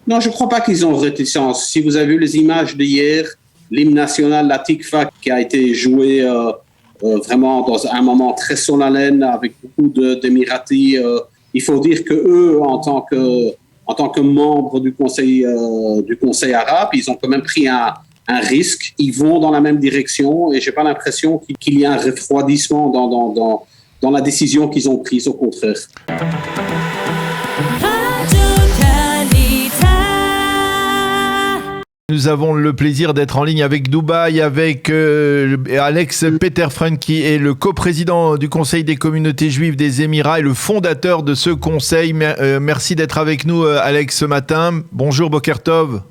Non, je ne crois pas qu'ils ont réticence. Si vous avez vu les images d'hier, l'hymne national, la Tikva, qui a été joué vraiment dans un moment très solennel avec beaucoup d'Émiratis, il faut dire que eux, en tant que membres du Conseil arabe, ils ont quand même pris un risque. Ils vont dans la même direction et je n'ai pas l'impression qu'il y a un refroidissement dans la décision qu'ils ont prise, au contraire. Nous avons le plaisir d'être en ligne avec Dubaï, avec Alex Peterfreund, qui est le coprésident du Conseil des communautés juives des Émirats et le fondateur de ce conseil. Merci d'être avec nous, Alex, ce matin. Bonjour, Boker Tov.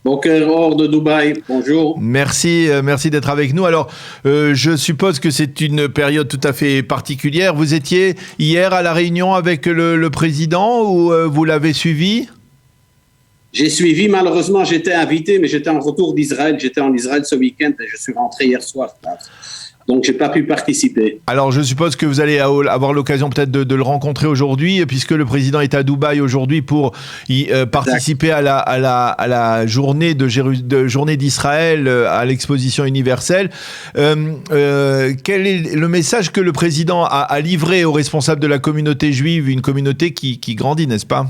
Boker Or de Dubaï, bonjour. Merci d'être avec nous. Alors, je suppose que c'est une période tout à fait particulière. Vous étiez hier à la réunion avec le président ou vous l'avez suivi ? J'ai suivi, malheureusement, j'étais invité, mais j'étais en retour d'Israël. J'étais en Israël ce week-end et je suis rentré hier soir. Donc, je n'ai pas pu participer. Alors, je suppose que vous allez avoir l'occasion peut-être de le rencontrer aujourd'hui, puisque le président est à Dubaï aujourd'hui pour y participer à la journée journée d'Israël, à l'exposition universelle. Quel est le message que le président a livré aux responsables de la communauté juive, une communauté qui grandit, n'est-ce pas ?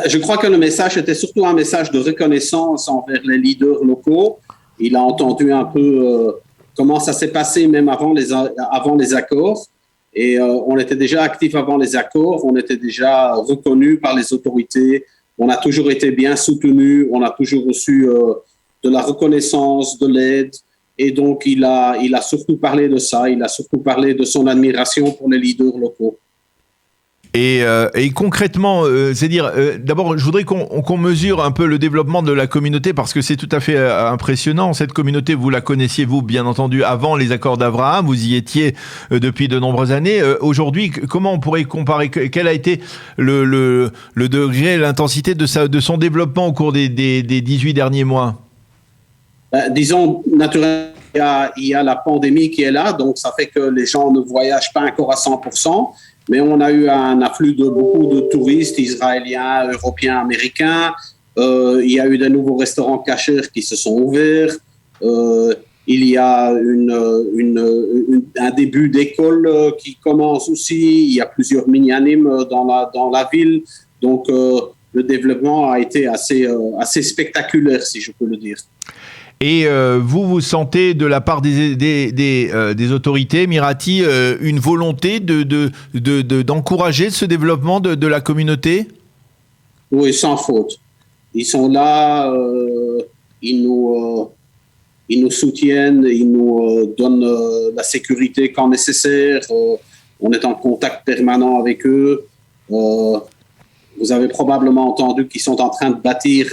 Je crois que le message était surtout un message de reconnaissance envers les leaders locaux. Il a entendu un peu comment ça s'est passé même avant les accords. Et on était déjà actifs avant les accords, on était déjà reconnus par les autorités, on a toujours été bien soutenus, on a toujours reçu de la reconnaissance, de l'aide. Et donc, il a surtout parlé de ça, il a surtout parlé de son admiration pour les leaders locaux. Et concrètement, c'est-à-dire, d'abord, je voudrais qu'on mesure un peu le développement de la communauté parce que c'est tout à fait impressionnant. Cette communauté, vous la connaissiez, vous, bien entendu, avant les accords d'Abraham. Vous y étiez depuis de nombreuses années. Aujourd'hui, comment on pourrait comparer ? Quel a été le degré, l'intensité de son développement au cours des 18 derniers mois ? Disons, naturellement, il y a la pandémie qui est là, donc ça fait que les gens ne voyagent pas encore à 100%. Mais on a eu un afflux de beaucoup de touristes israéliens, européens, américains. Il y a eu de nouveaux restaurants kasher qui se sont ouverts. Il y a un début d'école qui commence aussi. Il y a plusieurs minyanim dans la ville. Donc, le développement a été assez spectaculaire, si je peux le dire. Et vous sentez de la part des autorités émiraties une volonté d'encourager ce développement de la communauté ? Oui, sans faute. Ils sont là, ils nous soutiennent, ils nous donnent la sécurité quand nécessaire. On est en contact permanent avec eux. Vous avez probablement entendu qu'ils sont en train de bâtir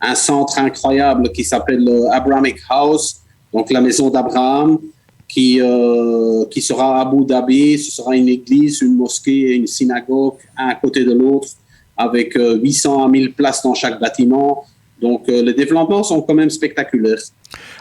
un centre incroyable qui s'appelle Abrahamic House, donc la maison d'Abraham, qui sera à Abu Dhabi. Ce sera une église, une mosquée et une synagogue, un à côté de l'autre, avec 800 à 1000 places dans chaque bâtiment. Donc, les développements sont quand même spectaculaires.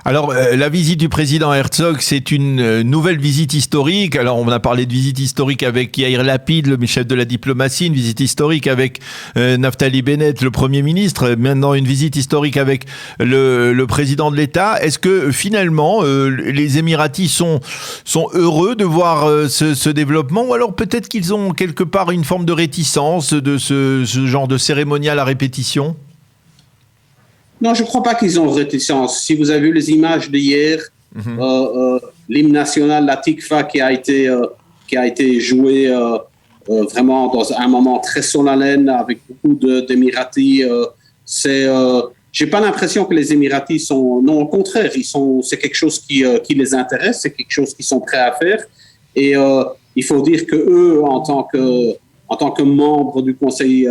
Alors, la visite du président Herzog, c'est une nouvelle visite historique. Alors, on a parlé de visite historique avec Yair Lapid, le chef de la diplomatie, une visite historique avec Naftali Bennett, le Premier ministre, maintenant une visite historique avec le président de l'État. Est-ce que, finalement, les Émiratis sont heureux de voir ce développement, ou alors peut-être qu'ils ont quelque part une forme de réticence de ce genre de cérémonial à répétition ? Non, je ne crois pas qu'ils ont réticence. Si vous avez vu les images d'hier, l'hymne national, la Tikva, qui a été joué vraiment dans un moment très solennel avec beaucoup d'Émiratis, j'ai pas l'impression que les Émiratis sont... Non, au contraire, c'est quelque chose qui les intéresse, c'est quelque chose qu'ils sont prêts à faire. Et il faut dire que eux, en tant que membres du Conseil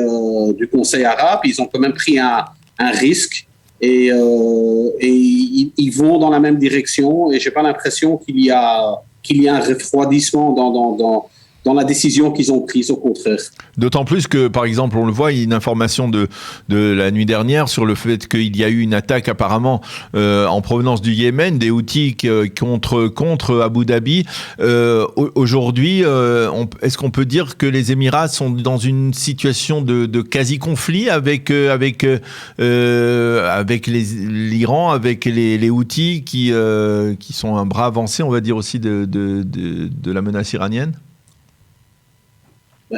arabe, ils ont quand même pris un risque. Et ils vont dans la même direction et j'ai pas l'impression qu'il y a un refroidissement dans la décision qu'ils ont prise, au contraire. D'autant plus que, par exemple, on le voit, il y a une information de la nuit dernière sur le fait qu'il y a eu une attaque apparemment en provenance du Yémen, des Houthis contre Abu Dhabi. Aujourd'hui, est-ce qu'on peut dire que les Émirats sont dans une situation de quasi-conflit avec l'Iran, avec les Houthis qui sont un bras avancé, on va dire aussi, de la menace iranienne?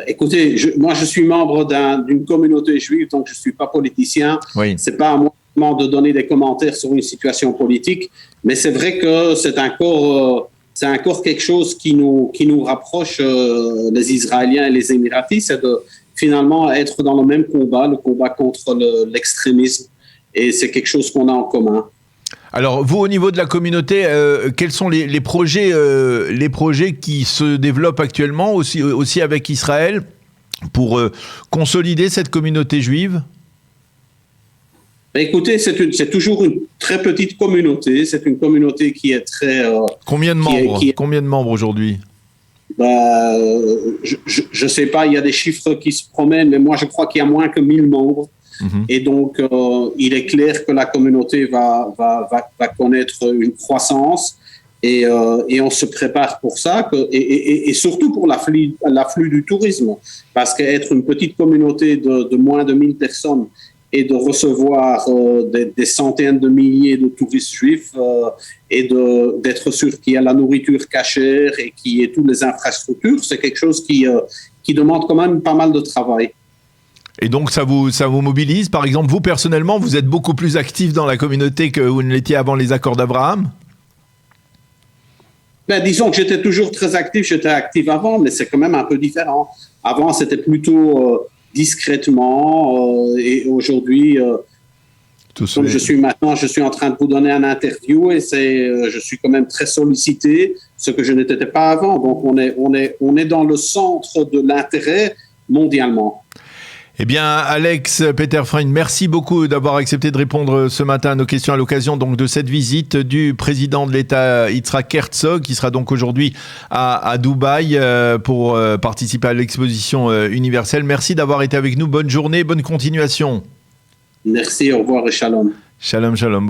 Écoutez, moi je suis membre d'une communauté juive, donc je ne suis pas politicien. Oui. Ce n'est pas à moi de donner des commentaires sur une situation politique, mais c'est vrai que c'est encore quelque chose qui nous rapproche, les Israéliens et les Émiratis, c'est de finalement être dans le même combat, le combat contre l'extrémisme, et c'est quelque chose qu'on a en commun. Alors, vous, au niveau de la communauté, quels sont les projets qui se développent actuellement, aussi avec Israël, pour consolider cette communauté juive? Écoutez, c'est toujours une très petite communauté. C'est une communauté qui est très... Combien de membres aujourd'hui? Je ne sais pas, il y a des chiffres qui se promènent, mais moi, je crois qu'il y a moins que 1000 membres. Et donc, il est clair que la communauté va connaître une croissance et on se prépare pour ça et surtout pour l'afflux du tourisme. Parce qu'être une petite communauté de moins de 1000 personnes et de recevoir des centaines de milliers de touristes juifs et d'être sûr qu'il y a la nourriture cachère et qu'il y ait toutes les infrastructures, c'est quelque chose qui demande quand même pas mal de travail. Et donc, ça vous mobilise? Par exemple, vous, personnellement, vous êtes beaucoup plus actif dans la communauté que vous ne l'étiez avant les accords d'Abraham? Disons que j'étais toujours très actif. J'étais actif avant, mais c'est quand même un peu différent. Avant, c'était plutôt discrètement. Et aujourd'hui, comme je suis maintenant, je suis en train de vous donner un interview et je suis quand même très sollicité, ce que je n'étais pas avant. Donc, on est dans le centre de l'intérêt mondialement. Eh bien, Alex Peter Freund, merci beaucoup d'avoir accepté de répondre ce matin à nos questions à l'occasion donc de cette visite du président de l'État Yitzhak Herzog, qui sera donc aujourd'hui à Dubaï pour participer à l'exposition universelle. Merci d'avoir été avec nous. Bonne journée, bonne continuation. Merci, au revoir et shalom. Shalom, shalom.